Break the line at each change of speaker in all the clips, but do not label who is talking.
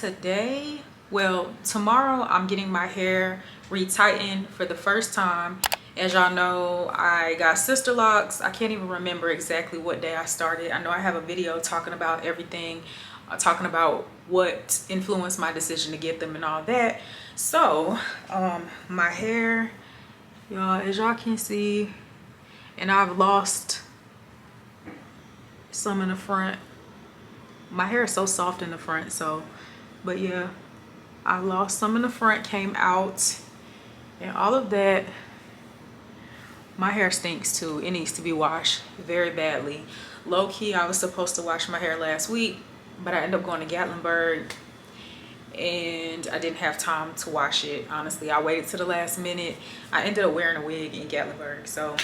today, well, tomorrow I'm getting my hair retightened for the first time. As y'all know, I got Sisterlocks. I can't even remember exactly what day I started. I know I have a video talking about everything, talking about what influenced my decision to get them and all that. So my hair, y'all, as y'all can see, and I've lost some in the front. My hair is so soft in the front, so, but yeah, I lost some in the front, came out, and all of that. My hair stinks too. It needs to be washed very badly. Low key, I was supposed to wash my hair last week, but I ended up going to Gatlinburg and I didn't have time to wash it. Honestly, I waited to the last minute. I ended up wearing a wig in Gatlinburg, so.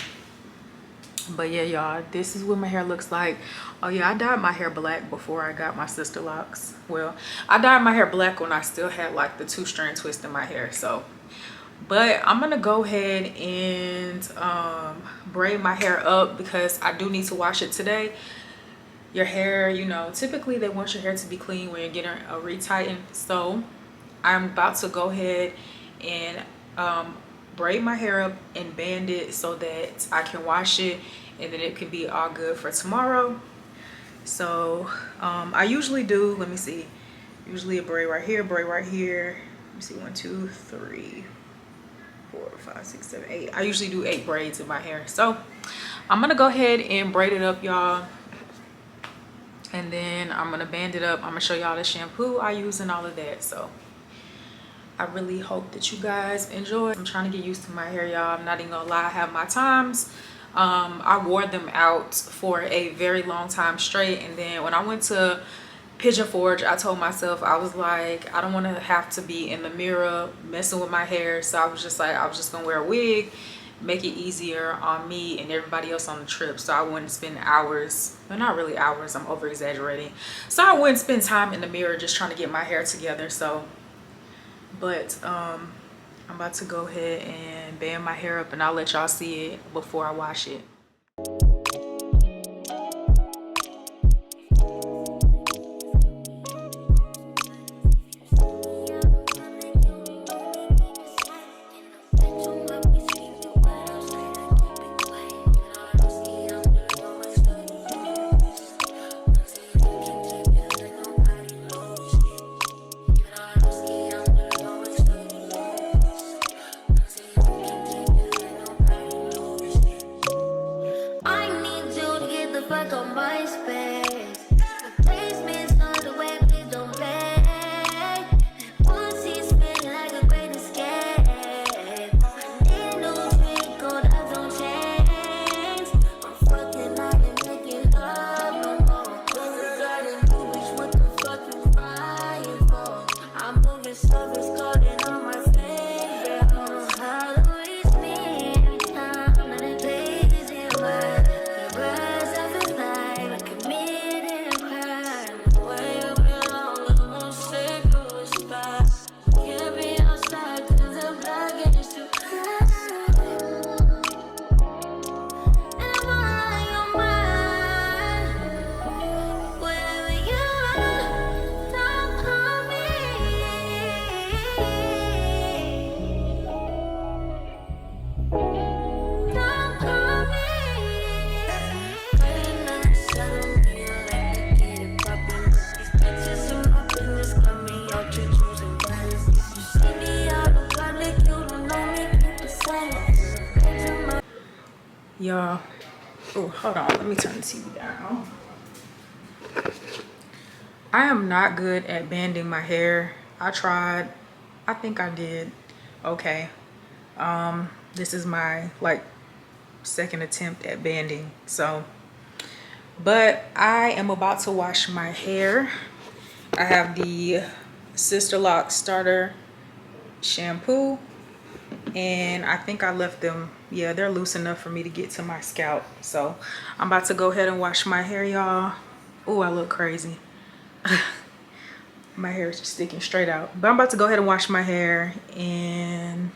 But yeah, y'all, this is what my hair looks like. Oh yeah, I dyed my hair black before I got my Sisterlocks. Well, I dyed my hair black when I still had like the 2-strand twist in my hair, so. But I'm gonna go ahead and braid my hair up because I do need to wash it today. Your hair, you know, typically they want your hair to be clean when you're getting a retighten. So I'm about to go ahead and braid my hair up and band it so that I can wash it and then it can be all good for tomorrow. So I usually do, let me see, usually a braid right here, braid right here. Let me see, 1, 2, 3, 4, 5, 6, 7, 8. I usually do 8 braids in my hair. So I'm gonna go ahead and braid it up, y'all, and then I'm gonna band it up. I'm gonna show y'all the shampoo I use and all of that. So I really hope that you guys enjoy. I'm trying to get used to my hair, y'all. I'm not even gonna lie, I have my times. I wore them out for a very long time straight, and then when I went to Pigeon Forge, I told myself, I was like, I don't want to have to be in the mirror messing with my hair. So I was just like, I was just gonna wear a wig, make it easier on me and everybody else on the trip, so I wouldn't spend hours, well, not really hours, I'm over exaggerating, so I wouldn't spend time in the mirror just trying to get my hair together. So but I'm about to go ahead and band my hair up and I'll let y'all see it before I wash it. Y'all, oh, hold on, let me turn the TV down. I am not good at banding my hair. I tried, I think I did okay. This is my like second attempt at banding, so, but I am about to wash my hair. I have the Sisterlocks starter shampoo, and I think I left them, yeah, they're loose enough for me to get to my scalp. So I'm about to go ahead and wash my hair, y'all. Oh, I look crazy. My hair is just sticking straight out, but I'm about to go ahead and wash my hair, and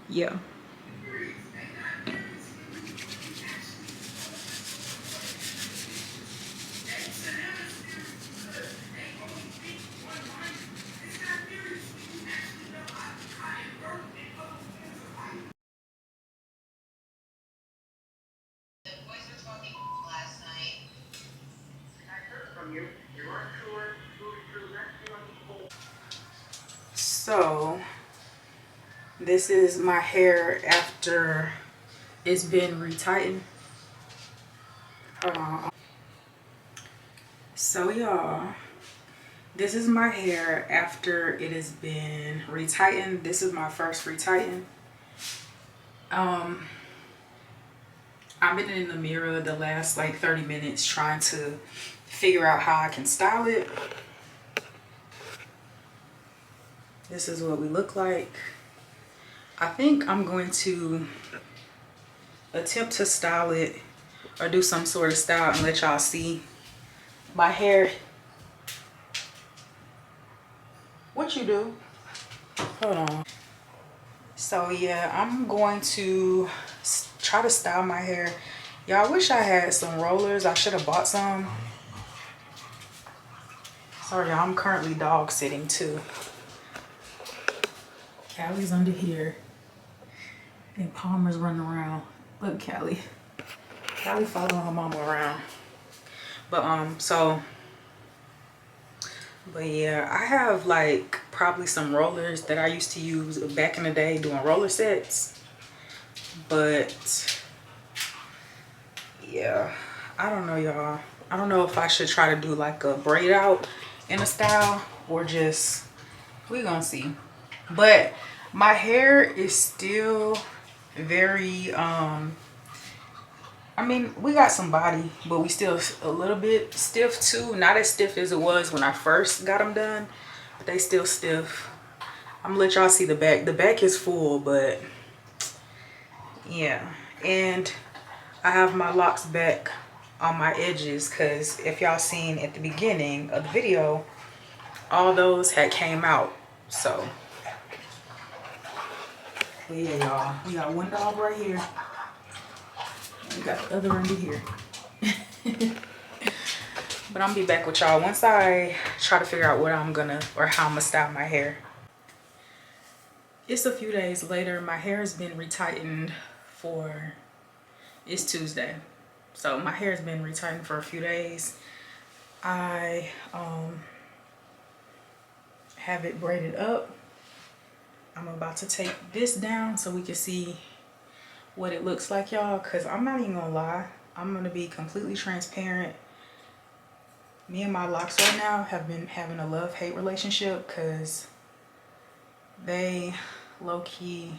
yeah. This is my hair after it's been retightened. Hold on. So y'all, this is my hair after it has been retightened. This is my first retighten. I've been in the mirror the last like 30 minutes trying to figure out how I can style it. This is what we look like. I think I'm going to attempt to style it or do some sort of style and let y'all see my hair. What you do? Hold on. So yeah, I'm going to try to style my hair. Y'all, I wish I had some rollers. I should have bought some. Sorry y'all, I'm currently dog sitting too. Callie's under here and Palmer's running around. Look, Callie following her mama around. But but yeah, I have like probably some rollers that I used to use back in the day doing roller sets. But yeah, I don't know y'all. I don't know if I should try to do like a braid out in a style or just, we gonna see. But my hair is still very I mean, we got some body, but we still a little bit stiff too. Not as stiff as it was when I first got them done, but they still stiff. I'm gonna let y'all see the back. The back is full, but yeah. And I have my locks back on my edges because if y'all seen at the beginning of the video, all those had came out. So but yeah, y'all, we got one dog right here. We got the other under here. But I'm gonna be back with y'all once I try to figure out what I'm gonna or how I'm gonna style my hair. It's a few days later. My hair has been retightened for, it's Tuesday. So my hair has been retightened for a few days. I have it braided up. I'm about to take this down so we can see what it looks like, y'all, because I'm not even gonna lie. I'm gonna be completely transparent. Me and my locks right now have been having a love-hate relationship because they low-key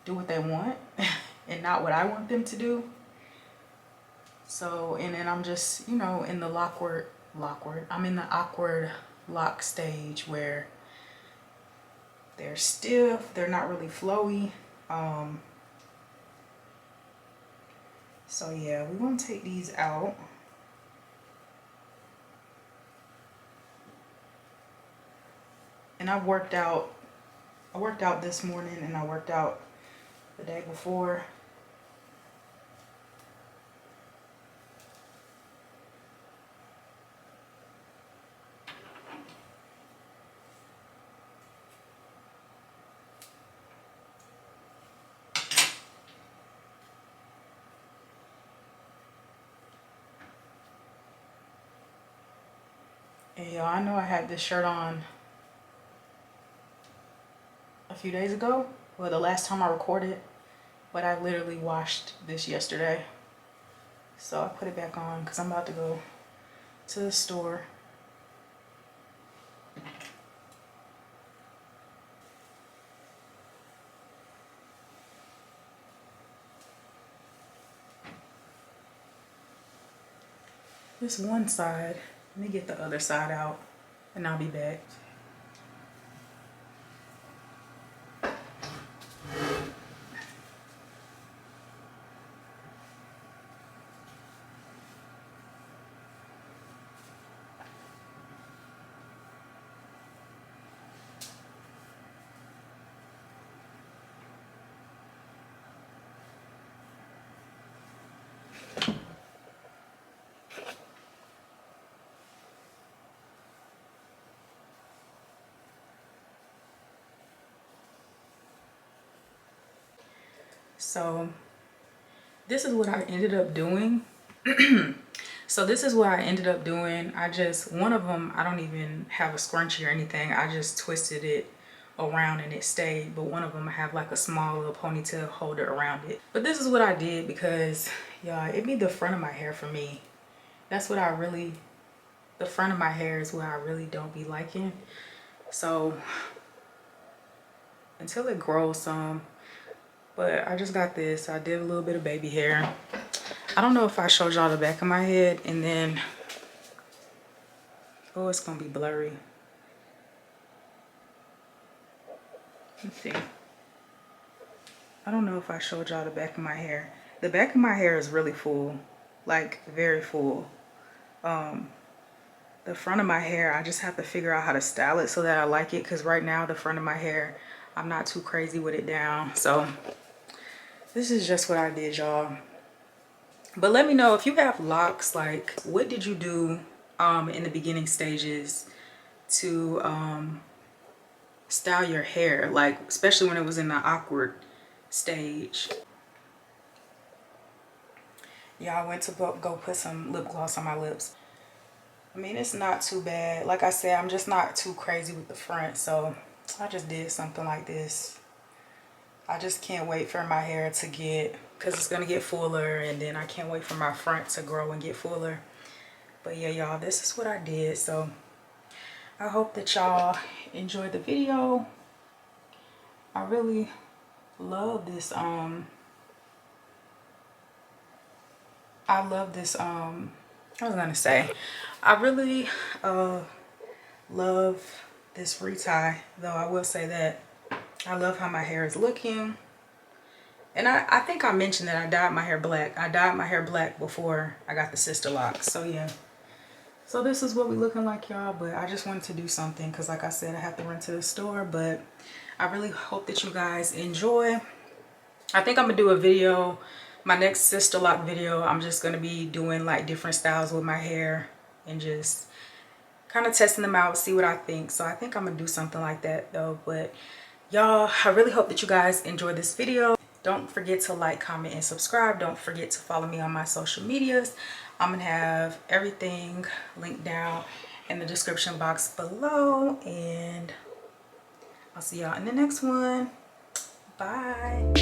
do what they want and not what I want them to do. So, and then I'm just, you know, in the I'm in the awkward lock stage where they're stiff, they're not really flowy. So yeah, we're gonna take these out. And I worked out this morning and I worked out the day before. And y'all, I know I had this shirt on a few days ago, well, the last time I recorded, but I literally washed this yesterday. So I put it back on because I'm about to go to the store. This one side, let me get the other side out and I'll be back. So this is what I ended up doing. I just, one of them, I don't even have a scrunchie or anything. I just twisted it around and it stayed, but one of them I have like a small little ponytail holder around it. But this is what I did because y'all, it be the front of my hair for me. That's what I really, the front of my hair is what I really don't be liking. So until it grows some, but I just got this. I did a little bit of baby hair. I don't know if I showed y'all the back of my head, and then, oh, it's gonna be blurry. Let's see. I don't know if I showed y'all the back of my hair. The back of my hair is really full, like very full. The front of my hair, I just have to figure out how to style it so that I like it, because right now the front of my hair, I'm not too crazy with it down. So this is just what I did, y'all. But let me know if you have locks, like what did you do in the beginning stages to style your hair, like especially when it was in the awkward stage. Yeah, I went to go put some lip gloss on my lips. I mean, it's not too bad. Like I said, I'm just not too crazy with the front, so I just did something like this. I just can't wait for my hair to get, because it's gonna get fuller, and then I can't wait for my front to grow and get fuller. But yeah, y'all, this is what I did. So I hope that y'all enjoyed the video. I really love this I was gonna say, I really love this retie, though. I will say that I love how my hair is looking. And I think I mentioned that I dyed my hair black. I dyed my hair black before I got the Sisterlocks. So yeah. So this is what we looking like, y'all. But I just wanted to do something because, like I said, I have to run to the store. But I really hope that you guys enjoy. I think I'm gonna do a video, my next Sisterlock video. I'm just gonna be doing like different styles with my hair and just kind of testing them out, see what I think. So I think I'm gonna do something like that though. But y'all, I really hope that you guys enjoyed this video. Don't forget to like, comment, and subscribe. Don't forget to follow me on my social medias. I'm gonna have everything linked down in the description box below, and I'll see y'all in the next one. Bye.